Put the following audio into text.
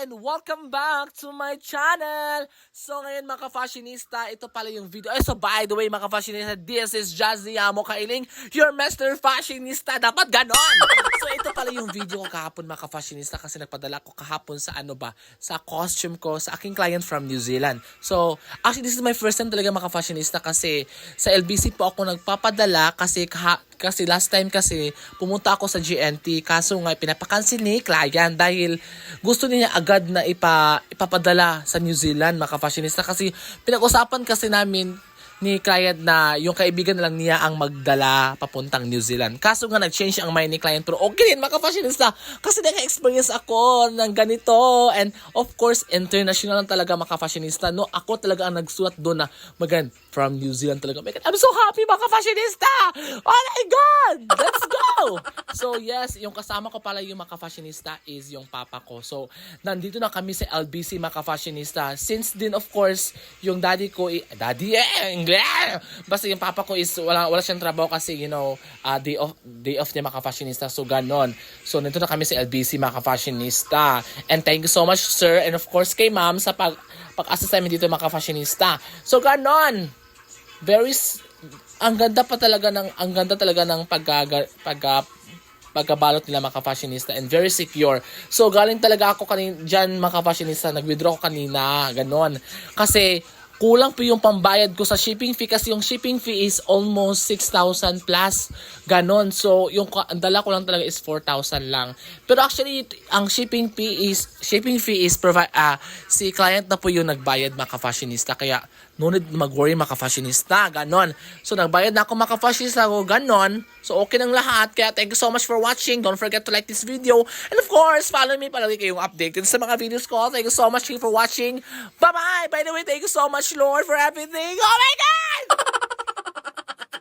and welcome back to my channel. So ngayon mga ka-fashionista, ito pala yung video. So by the way mga ka-fashionista, this is Jazzy Amo Kailing, your master fashionista. Dapat ganon. So ito pala yung video ko kahapon mga ka-fashionista kasi nagpadala ko kahapon sa sa costume ko sa aking client from New Zealand. So actually this is my first time talaga mga ka-fashionista kasi sa LBC po ako nagpapadala kasi last time kasi pumunta ako sa GNT kaso nga pinapakansil ni client dahil gusto niya agad na ipapadala sa New Zealand mga ka-fashionista kasi pinag-usapan kasi namin ni client na yung kaibigan na lang niya ang magdala papuntang New Zealand. Kaso nga nag-change ang mind ni client pero okay din mga ka-fashionista kasi naka-experience ako ng ganito and of course international lang talaga mga ka-fashionista. No, ako talaga ang nagsulat doon na magan from New Zealand talaga. I'm so happy mga ka-fashionista! Oh my God! Let's go! So yes, yung kasama ko pala yung mga ka-fashionista is yung papa ko. So nandito na kami sa LBC mga ka-fashionista. Since din of course yung daddy ko, basta yung papa ko is wala siyang trabaho kasi day off niya mga ka-fashionista. So ganon. So nandito na kami sa LBC mga ka-fashionista. And thank you so much sir and of course kay ma'am sa pag-assist namin dito mga ka-fashionista. So ganon. Ang ganda talaga ng pagkabalot nila mga ka-fashionista and very secure. So galing talaga ako dyan mga ka-fashionista, nag-withdraw ko kanina, ganon. Kasi kulang po yung pambayad ko sa shipping fee kasi yung shipping fee is almost 6,000 plus, ganon. So yung dala ko lang talaga is 4,000 lang. Pero actually ang shipping fee is si client na po yung nagbayad mga ka-fashionista kaya no need mag-worry mga ka-fashionista, ganon. So nagbayad na ako mga ka-fashionista ko, ganon. So okay ng lahat. Kaya thank you so much for watching. Don't forget to like this video. And of course, follow me palagi kayong updated sa mga videos ko. Thank you so much for watching. Bye-bye! By the way, thank you so much Lord for everything. Oh my God!